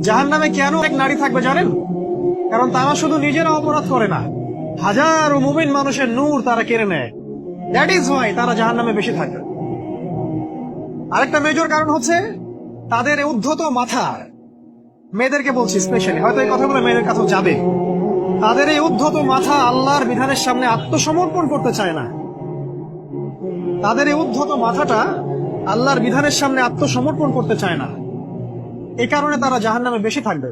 জাহান্নামে কেন এক নারী থাকবে জানেন? কারণ তারা শুধু নিজেরা অপরাধ করে না, হাজারো মুমিন মানুষের নূর তারা কেড়ে নেয়। দ্যাট ইজ ওয়াই তারা জাহান্নামে বেশি থাকবে। আরেকটা মেজর কারণ হচ্ছে তাদের উদ্ধত মাথা। মেয়েদেরকে বলছি স্পেশালি, হয়তো এই কথাগুলো মেয়েদের কাছেও যাবে। তাদের এই উদ্ধত মাথা আল্লাহর বিধানের সামনে আত্মসমর্পণ করতে চায় না। তাদের এই উদ্ধত মাথাটা আল্লাহর বিধানের সামনে আত্মসমর্পণ করতে চায় না। এই কারণে তারা জাহান্নামে বেশি থাকবে।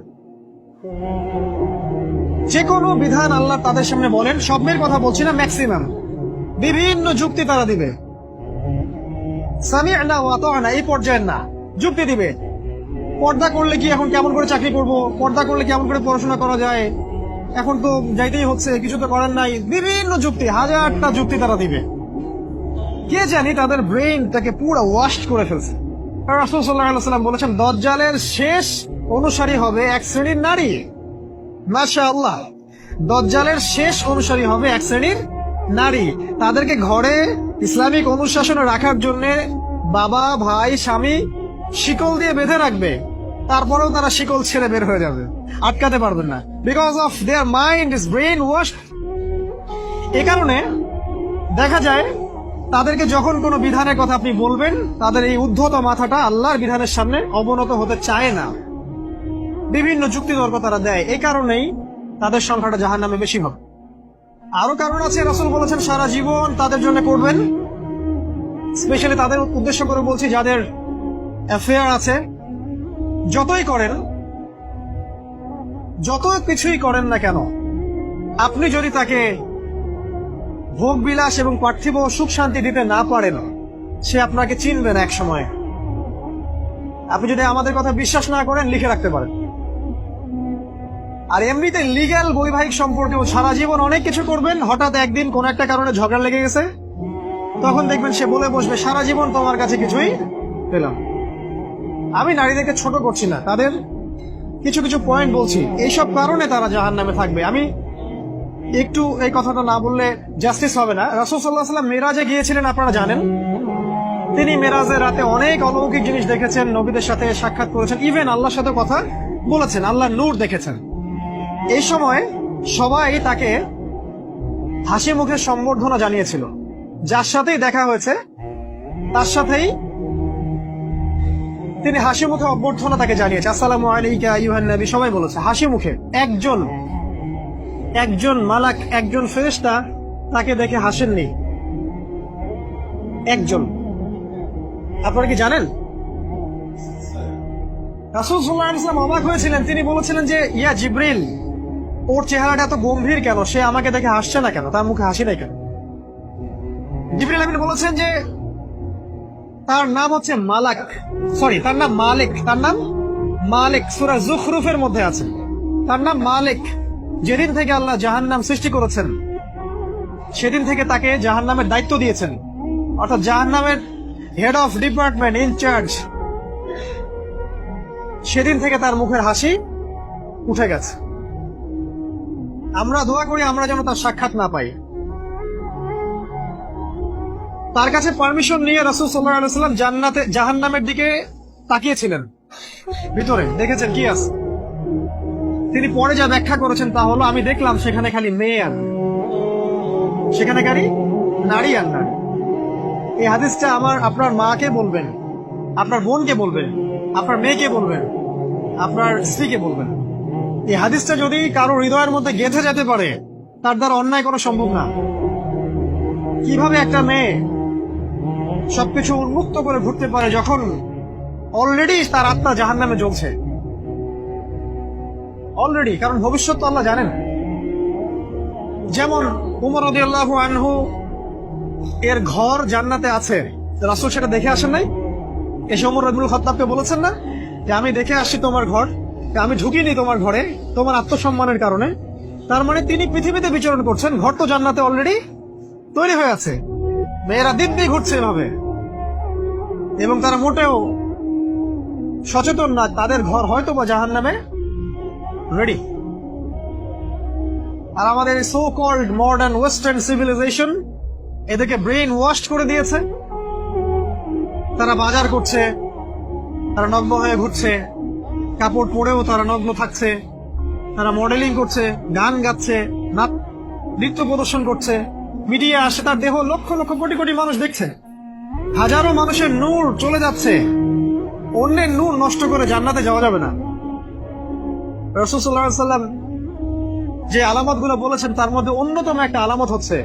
যে কোনো বিধান আল্লাহ তাদের সামনে বলেন, সব মেয়ের কথা বলছি না, ম্যাক্সিমাম বিভিন্ন যুক্তি তারা দিবে। সামি'না ওয়া আতা'না এই পর্যায়ের না, যুক্তি দিবে। পর্দা করলে কি এখন কেমন করে চাকরি করব, পর্দা করলে কেমন করে পড়াশোনা করা যায়, এখন তো যাইতেই হচ্ছে, কিছু তো করার নাই, বিভিন্ন যুক্তি, হাজারটা যুক্তি তারা দিবে। কে জানি তাদের ব্রেইনটাকে পুরো ওয়াশ করে ফেলছে। রাসূল সাল্লাল্লাহু আলাইহি ওয়াসাল্লাম বলেছেন, দাজ্জালের শেষ অনুসারী হবে এক শ্রেণীর নারী। মাশাআল্লাহ, দাজ্জালের শেষ অনুসারী হবে এক শ্রেণীর নারী। তাদেরকে ঘরে ইসলামিক অনুশাসনে রাখার জন্য বাবা, ভাই, স্বামী শিকল দিয়ে বেঁধে রাখবে, তারপরেও তারা শিকল ছেড়ে বের হয়ে যাবে, আটকাতে পারবেন না, because of their mind is brain wash. এ কারণে দেখা যায় তাদেরকে যখন কোনো বিধানের কথা আপনি বলবেন, তাদের এই উদ্ধত মাথাটা আল্লাহর বিধানের সামনে অবনত হতে চায় না, বিভিন্ন যুক্তি তর্ক তারা দেয়। এই কারণেই তাদের সংখ্যাটা জাহান্নামে বেশি হবে। আরো কারণ আছে, রাসূল বলেছেন সারা জীবন তাদের জন্য করবেন। স্পেশালি তাদের উদ্দেশ্য করে বলছি যাদের অ্যাফেয়ার আছে। যতই করেন, যত কিছুই করেন না কেন, আপনি যদি তাকে ভোগ বিলাস এবং পার্থিব সুখ শান্তি দিতে না পারেন, সে আপনাকে চিনবে না এক সময়। আপনি যদি আমাদের কথা বিশ্বাস না করেন, লিখে রাখতে পারেন। আর এমনিতে লিগ্যাল বৈবাহিক সম্পর্কেও সারা জীবন অনেক কিছু করবেন, হঠাৎ একদিন কোন একটা কারণে ঝগড়া লেগে গেছে, তখন দেখবেন সে বলে বসবে, সারা জীবন তোমার কাছে কিছুই পেলাম। আমি নারীদেরকে ছোট করছি না, তাদের কিছু কিছু পয়েন্ট বলছি, এইসব কারণে তারা জাহান্নামে থাকবে। আমি একটু এই কথাটা না বললে জাস্টিস হবে না। রাসূল সাল্লাল্লাহু আলাইহি ওয়াসাল্লাম মেরাজে গিয়েছিলেন, আপনারা জানেন। তিনি মেরাজের রাতে অনেক অলৌকিক জিনিস দেখেছেন, নবীদের সাথে সাক্ষাৎ করেছেন, ইভেন আল্লাহর সাথে কথা বলেছেন, আল্লাহর নূর দেখেছেন। এই সময় সবাই তাকে হাসি মুখে সম্বর্ধনা জানিয়েছিল। যার সাথেই দেখা হয়েছে তার সাথেই তিনি হাসি মুখে অভ্যর্থনা তাকে জানিয়েছে, আসসালামু আলাইকা আইয়ুহান নবী, সবাই বলেছে হাসি মুখে। একজন মালাক, একজন ফেরেশতা তাকে দেখে হাসেননি, একজন। আপনারা কি জানেন? রাসূল সাল্লাল্লাহু আলাইহি ওয়াসাল্লাম অবাক হয়েছিলেন। তিনি বলেছিলেন যে, ইয়া জিবরিল, ওর চেহারাটা এত গম্ভীর কেন, সে আমাকে দেখে হাসছে না কেন, তার মুখে হাসি নাই কেন? জিবরিল আমিন বলেছেন যে তার নাম হচ্ছে মালাক, সরি তার নাম মালিক, তার নাম মালিক, সূরা যুখরুফের মধ্যে আছে, তার নাম মালিক। যেদিন থেকে আল্লাহ জাহান্নাম সৃষ্টি করেছেন, সেদিন থেকে তাকে জাহান্নামের দায়িত্ব দিয়েছেন, অর্থাৎ জাহান্নামের হেড অফ ডিপার্টমেন্ট, ইনচার্জ। সেদিন থেকে তার মুখের হাসি উঠে গেছে। আমরা দোয়া করি আমরা যেন তার সাক্ষাৎ না পাই। তার কাছে পারমিশন নিয়ে রাসূল সাল্লাল্লাহু আলাইহি ওয়াসাল্লাম জাহান্নামের দিকে তাকিয়েছিলেন, ভিতরে দেখেছেন কি আছে। তিনি পরে যা ব্যাখ্যা করেছেন তা হলো, আমি দেখলাম সেখানে খালি মেয়ে আর সেখানে খালি নারী আর নারী। এই হাদিসটা আপনার মাকে বলবেন, আপনার বোনকে বলবেন, আপনার মেয়েকে বলবেন, আপনার স্ত্রীকে বলবেন। এই হাদিসটা যদি কারো হৃদয়ের মধ্যে গেঁথে যেতে পারে, তার দ্বারা অন্যায় করা সম্ভব না। কিভাবে একটা মেয়ে সবকিছু উন্মুক্ত করে ঘুরতে পারে যখন অলরেডি তার আত্মা জাহান্নামে জ্বলছে অলরেডি, কারণ ভবিষ্যৎ তো আল্লাহ জানেন। যেমন উমর রাদিয়াল্লাহু আনহু এর ঘর জান্নাতে আছে, রাসূল সেটা দেখে আসেন নাই? এসে ওমর ইবনুল খাত্তাবকে বলেছেন না যে আমি দেখে আসছি তোমার ঘর, আমি ঢুকিনি তোমার ঘরে তোমার আত্মসম্মানের কারণে। তার মানে তিনি পৃথিবীতে বিচরণ করছেন, ঘর তো জান্নাতে অলরেডি তৈরি হয়ে আছে। মেয়েরা দিব্যি ঘুরছে এভাবে, এবং তারা মোটেও সচেতন না তাদের ঘর হয়তো বা জাহান্নামে রেডি। আর আমাদের so called modern western civilization এদেরকে ব্রেইন ওয়াশ করে দিয়েছে। তারা বাজার করছে, তারা নগ্ন হয়ে ঘুরছে, কাপড় পরেও তারা নগ্ন থাকছে, তারা মডেলিং করছে, গান গাচ্ছে, নৃত্য প্রদর্শন করছে, মিডিয়া আসে, তার দেহ লক্ষ লক্ষ কোটি কোটি মানুষ দেখছে। হাজারো মানুষের নূর চলে যাচ্ছে, অন্যের নূর নষ্ট করে জান্নাতে যাওয়া যাবে না। রাসূল সাল্লাল্লাহু আলাইহি ওয়াসাল্লাম যে আলামত গুলো বলেছেন তার মধ্যে অন্যতম একটা আলামত হচ্ছে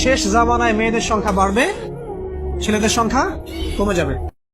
শেষ জামানায় মেয়েদের সংখ্যা বাড়বে, ছেলেদের সংখ্যা কমে যাবে।